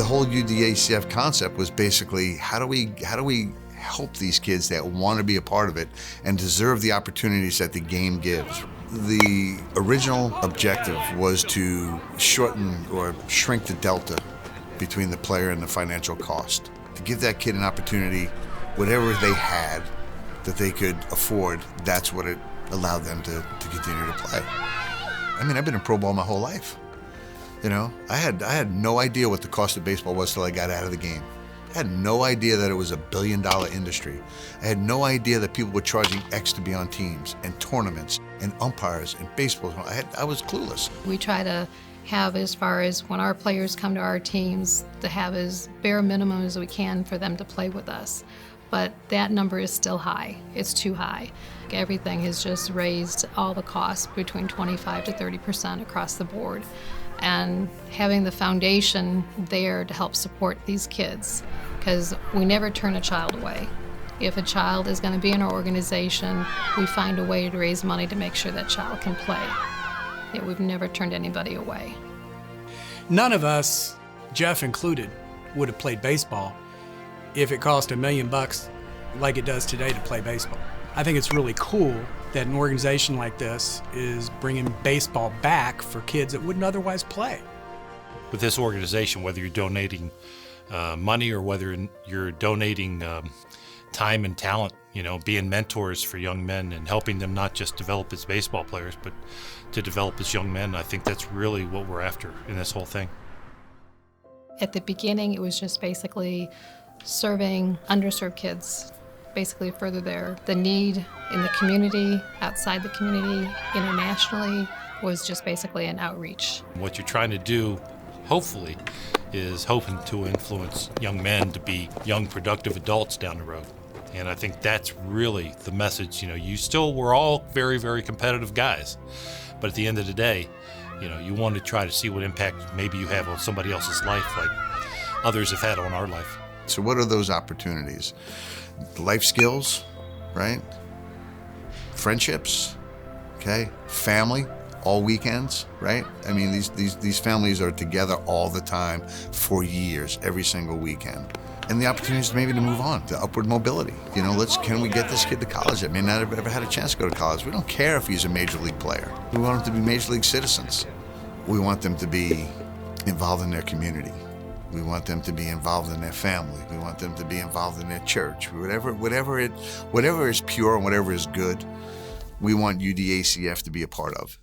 whole UDACF concept was basically how do we help these kids that want to be a part of it and deserve the opportunities that the game gives. The original objective was to shorten or shrink the delta between the player and the financial cost. To give that kid an opportunity, whatever they had that they could afford, that's what it allowed them to continue to play. I mean, I've been in pro ball my whole life. You know, I had no idea what the cost of baseball was till I got out of the game. I had no idea that it was $1 billion industry. I had no idea that people were charging X to be on teams and tournaments and umpires and baseball. I was clueless. We try to have, as far as when our players come to our teams, to have as bare minimum as we can for them to play with us. But that number is still high. It's too high. Everything has just raised all the costs between 25 to 30% across the board. And having the foundation there to help support these kids, because we never turn a child away. If a child is going to be in our organization, we find a way to raise money to make sure that child can play. Yeah, we've never turned anybody away. None of us, Jeff included, would have played baseball if it cost $1 million like it does today to play baseball. I think it's really cool that an organization like this is bringing baseball back for kids that wouldn't otherwise play. With this organization, whether you're donating money or whether you're donating time and talent, you know, being mentors for young men and helping them not just develop as baseball players, but to develop as young men, I think that's really what we're after in this whole thing. At the beginning, it was just basically serving underserved kids, basically further the need in the community, outside the community, internationally, was just basically an outreach. What you're trying to do, hopefully, is hoping to influence young men to be young, productive adults down the road. And I think that's really the message. You know, we're all very, very competitive guys. But at the end of the day, you know, you want to try to see what impact maybe you have on somebody else's life like others have had on our life. So what are those opportunities? Life skills, right? Friendships, okay? Family, all weekends, right? I mean, these families are together all the time for years, every single weekend. And the opportunities maybe to move on, to upward mobility. You know, can we get this kid to college that may not have ever had a chance to go to college? We don't care if he's a major league player. We want him to be major league citizens. We want them to be involved in their community. We want them to be involved in their family. We want them to be involved in their church. Whatever is pure and whatever is good, we want UDACF to be a part of.